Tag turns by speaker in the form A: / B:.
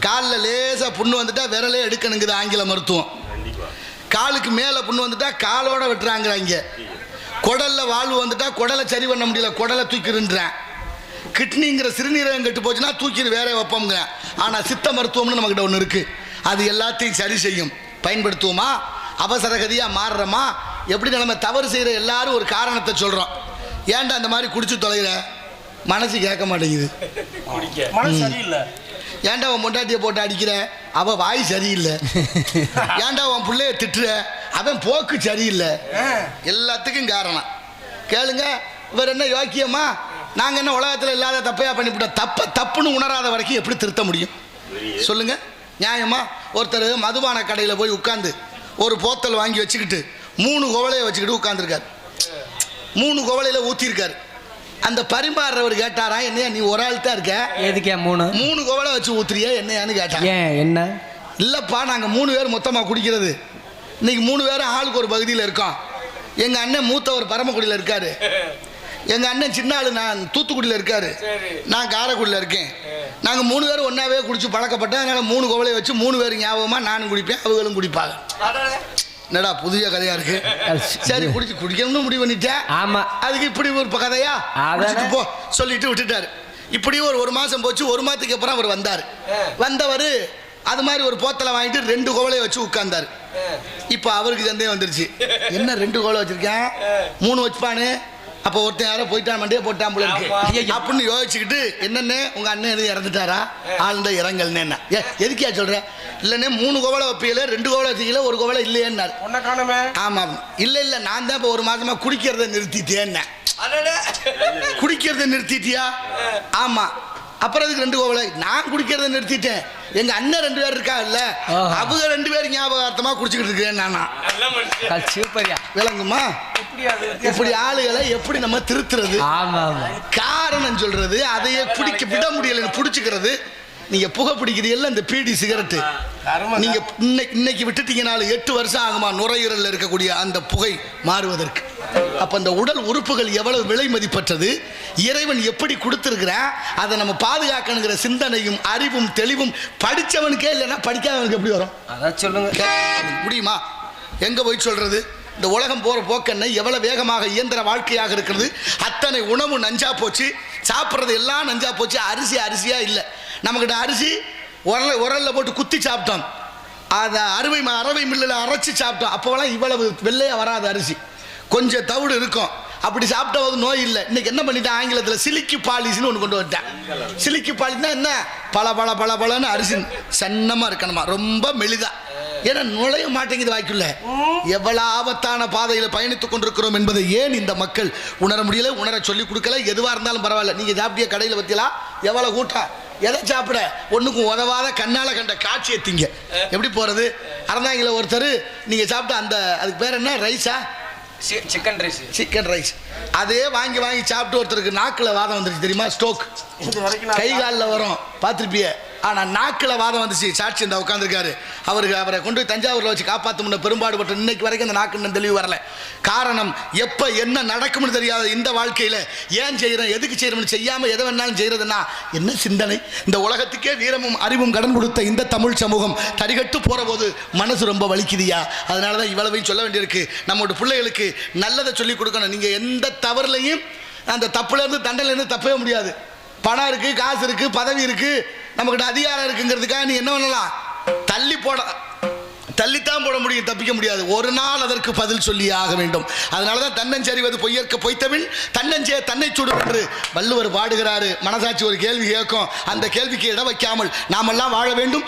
A: காலில் லேசாக புண்ணு வந்துட்டா விரலே எடுக்கணுங்குது ஆங்கில மருத்துவம். காலுக்கு மேலே புண்ணு வந்துட்டா காலோட வெட்டுறாங்கிறாங்க. குடலில் வாழ்வு வந்துட்டா குடலை சரி பண்ண முடியல, குடலை தூக்கிடுன்றேன். கிட்னிங்கிற சிறுநீரகம் கெட்டு போச்சுன்னா தூக்கிடு வேற வைப்போங்கிறேன். ஆனால் சித்த மருத்துவம்னு நம்மக்கிட்ட ஒன்று இருக்குது, அது எல்லாத்தையும் சரி செய்யும். பயன்படுத்துவோமா? அவசரகதியாக மாறுறோமா? எப்படி நம்ம தவறு செய்கிற எல்லாரும் ஒரு காரணத்தை சொல்கிறோம். ஏன்டா அந்த மாதிரி குடிச்சு தொலைகிற? மனசு கேட்க மாட்டேங்குது,
B: மனசு சரியில்லை.
A: ஏன்டா உன் பொண்டாட்டியை போட்டு அடிக்கிற? அவன் வாய் சரியில்லை. ஏன்டா உன் பிள்ளைய திட்டுற? அவன் போக்கு சரியில்லை. எல்லாத்துக்கும் காரணம் கேளுங்க. இவர் என்ன யோக்கியமா? நாங்கள் என்ன உலகத்தில் இல்லாத தப்பையா பண்ணிவிட்டோம்? தப்புன்னு உணராத வரைக்கும் எப்படி திருத்த முடியும் சொல்லுங்க? நியாயமா? ஒருத்தர் மதுபான கடையில் போய் உட்காந்து ஒரு போத்தல் வாங்கி வச்சுக்கிட்டு 3 குவளையை வச்சுக்கிட்டு உட்காந்துருக்காரு. 3 குவளையில் ஊற்றிருக்காரு. அந்த பரிமாறுறவர் கேட்டாரா, என்னையா நீ ஒரு ஆள் தான் இருக்க,
C: எதுக்கே 3
A: குவளை வச்சு ஊத்துறியா என்னையான்னு கேட்டாங்க.
C: ஏன் என்ன?
A: இல்லைப்பா, நாங்கள் 3 பேர் மொத்தமாக குடிக்கிறது. இன்னைக்கு 3 பேரும் ஆளுக்கு ஒரு பகுதியில் இருக்கோம். எங்கள் அண்ணன் மூத்தவர் பரமக்குடியில் இருக்காரு, எங்கள் அண்ணன் சின்ன ஆளு நான் தூத்துக்குடியில் இருக்காரு, நான் காரைக்குடியில் இருக்கேன். நாங்கள் 3 பேரும் ஒன்றாவே குடிச்சு பழக்கப்பட்டோம். அதனால் 3 குவளையை வச்சு 3 பேரும் ஞாபகமாக நானும் குடிப்பேன், அவங்களும் குடிப்பாங்க. என்னடா புதிய கதையா இருக்கு? சரி குடிக்கணும்னு முடிவு பண்ணிட்டேன்.
C: ஆமா,
A: அதுக்கு இப்படி ஒரு கதையா போ சொல்லிட்டு விட்டுட்டாரு. இப்படி ஒரு மாசம் போச்சு. 1 மாதத்துக்கு அப்புறம் அவர் வந்தார். வந்தவர் அது மாதிரி ஒரு போத்தலை வாங்கிட்டு 2 குவளையை வச்சு உட்கார்ந்தாரு. இப்போ அவருக்கு சந்தேகம் வந்துருச்சு, என்ன 2 குவளை வச்சிருக்கேன், 3 வச்சுப்பானு. அப்போ ஒருத்தன் யாரோ போயிட்டான், மண்டியே போட்டான் போல இருக்கு அப்படின்னு யோசிச்சுக்கிட்டு, என்னன்னு உங்க அண்ணன் எதுவும் இறந்துட்டாரா? ஆழ்ந்த இரங்கல்னு. என்ன எதுக்கியா சொல்ற? இல்லைன்னே 3 குவளை வைப்பீங்கள, 2 குவளை வச்சுக்கல, 1 குவளை இல்லையேன்னாரு. ஆமாம், இல்லை நான் தான் இப்போ 1 மாதமா குடிக்கிறத நிறுத்திட்டேன். குடிக்கிறத நிறுத்திட்டியா? ஆமா. அப்புறம் அதுக்கு 2 குவளை? நான் குடிக்கிறத நிறுத்திட்டேன், எங்க அண்ணன் 2 பேர் இருக்கா இல்ல, அவங்க 2 பேரும் ஞாபகார்த்தமா குடிச்சுக்கிட்டு இருக்கேன் நானா. விளங்குமா? இப்படி ஆளுகளை எப்படி நம்ம திருத்துறது, காரணம் சொல்றது, அதையே விட முடியல பிடிச்சுக்கிறது. நீங்க புகை பிடிக்கிறீங்கல்ல, இந்த பீடி சிகரெட்டு, நீங்க இன்னைக்கு விட்டுட்டீங்கனாலும் 8 வருஷம் ஆகுமா நுரையீரலில் இருக்கக்கூடிய அந்த புகை மாறுவதற்கு? அப்ப அந்த உடல் உறுப்புகள் எவ்வளவு விலை மதிப்பற்றது, இறைவன் எப்படி கொடுத்திருக்கிறான், அதை நம்ம பாதுகாக்கணுங்கிற சிந்தனையும் அறிவும் தெளிவும் படிச்சவனுக்கே இல்லைன்னா படிக்காதவனுக்கு எப்படி வரும்? அதான் சொல்லுங்க, முடியுமா? எங்க போய் சொல்றது? இந்த உலகம் போற போக்கென்ன எவ்வளவு வேகமாக இயந்திர வாழ்க்கையாக இருக்கிறது. அத்தனை உணவு நஞ்சா போச்சு, சாப்பிட்றது எல்லாம் நஞ்சா போச்சு. அரிசியா இல்லை நம்மகிட்ட. அரிசி உரல்ல போட்டு குத்தி சாப்பிட்டோம், அதை அரவை மில்லில் அரைச்சி சாப்பிட்டோம். அப்போலாம் இவ்வளவு வெள்ளையா வராது அரிசி, கொஞ்சம் தவிடு இருக்கும். அப்படி சாப்பிட்ட நோய் இல்லை. இன்னைக்கு என்ன பண்ணிட்டேன், ஆங்கிலத்தில் சிலிக்கி பாலிசின்னு ஒன்று கொண்டு வந்துட்டேன். சிலிக்கி பாலிஸ்னா என்ன? பல அரிசி சன்னமாக இருக்கணுமா, ரொம்ப மெலிதா. ஏன்னா நுழைய மாட்டேங்குது வாய்க்குள்ள. எவ்வளவு ஆபத்தான பாதையில் பயணித்துக் கொண்டிருக்கிறோம் என்பதை ஏன் இந்த மக்கள் உணர முடியல, உணர சொல்லி கொடுக்கல. எதுவாக இருந்தாலும் பரவாயில்ல, நீங்க சாப்பிட்டிய கடையில் பத்தியலாம் எவ்வளவு கூட்டம், எதை சாப்பிட ஒன்றுக்கும் உதவாத கண்ணால கண்ட காட்சியை திங்க எப்படி போறது? அறந்தாங்கள ஒருத்தர் நீங்க சாப்பிட்ட அந்த அதுக்கு பேர் என்ன, ரைஸா, சிக்கன் ரைஸ், அதே வாங்கி சாப்பிட்டு ஒருத்தருக்கு நாக்கில் வாதம் வந்துருச்சு தெரியுமா? ஸ்ட்ரோக், கை காலில் வரும் பார்த்துருப்பிய. ஆனால் நாக்கில் வாதம் வந்துச்சு. சாட்சி இந்த உட்காந்துருக்காரு. அவரை கொண்டு தஞ்சாவூரில் வச்சு காப்பாற்ற முன்ன பெரும்பாடுபட்டு இன்னைக்கு வரைக்கும் அந்த நாக்கு தெளிவு வரல. காரணம், எப்போ என்ன நடக்கும்னு தெரியாத இந்த வாழ்க்கையில் ஏன் செய்கிறோம், எதுக்கு செய்கிறோம்னு செய்யாமல் எதை வேணாலும் செய்கிறதுனா என்ன சிந்தனை? இந்த உலகத்துக்கே வீரமும் அறிவும் கடன் கொடுத்த இந்த தமிழ் சமூகம் தரிகட்டு போகிற போது மனசு ரொம்ப வலிக்குதியா. அதனால தான் இவ்வளவையும் சொல்ல வேண்டியிருக்கு. நம்மளோட பிள்ளைகளுக்கு நல்லதை சொல்லிக் கொடுக்கணும். நீங்கள் எந்த தவறுலையும் அந்த தப்புலேருந்து தண்டனையிலேருந்து தப்பவே முடியாது. பணம் இருக்கு, காசு இருக்கு, பதவி இருக்கு, நம்மகிட்ட அதிகாரம் இருக்குங்கிறதுக்காக நீ என்ன பண்ணலாம், தள்ளித்தான் போட முடியும், தப்பிக்க முடியாது. ஒரு நாள் அதற்கு பதில் சொல்லி ஆக வேண்டும். அதனாலதான் தன்னஞ்சரிவது பொய்யற்க பொய்த்தபின் தன்னஞ்சே தன்னை சுடும் என்று வள்ளுவர் பாடுகிறாரு. மனசாட்சி ஒரு கேள்வி கேட்கும், அந்த கேள்விக்கு இடம் வைக்காமல் நாமெல்லாம் வாழ வேண்டும்.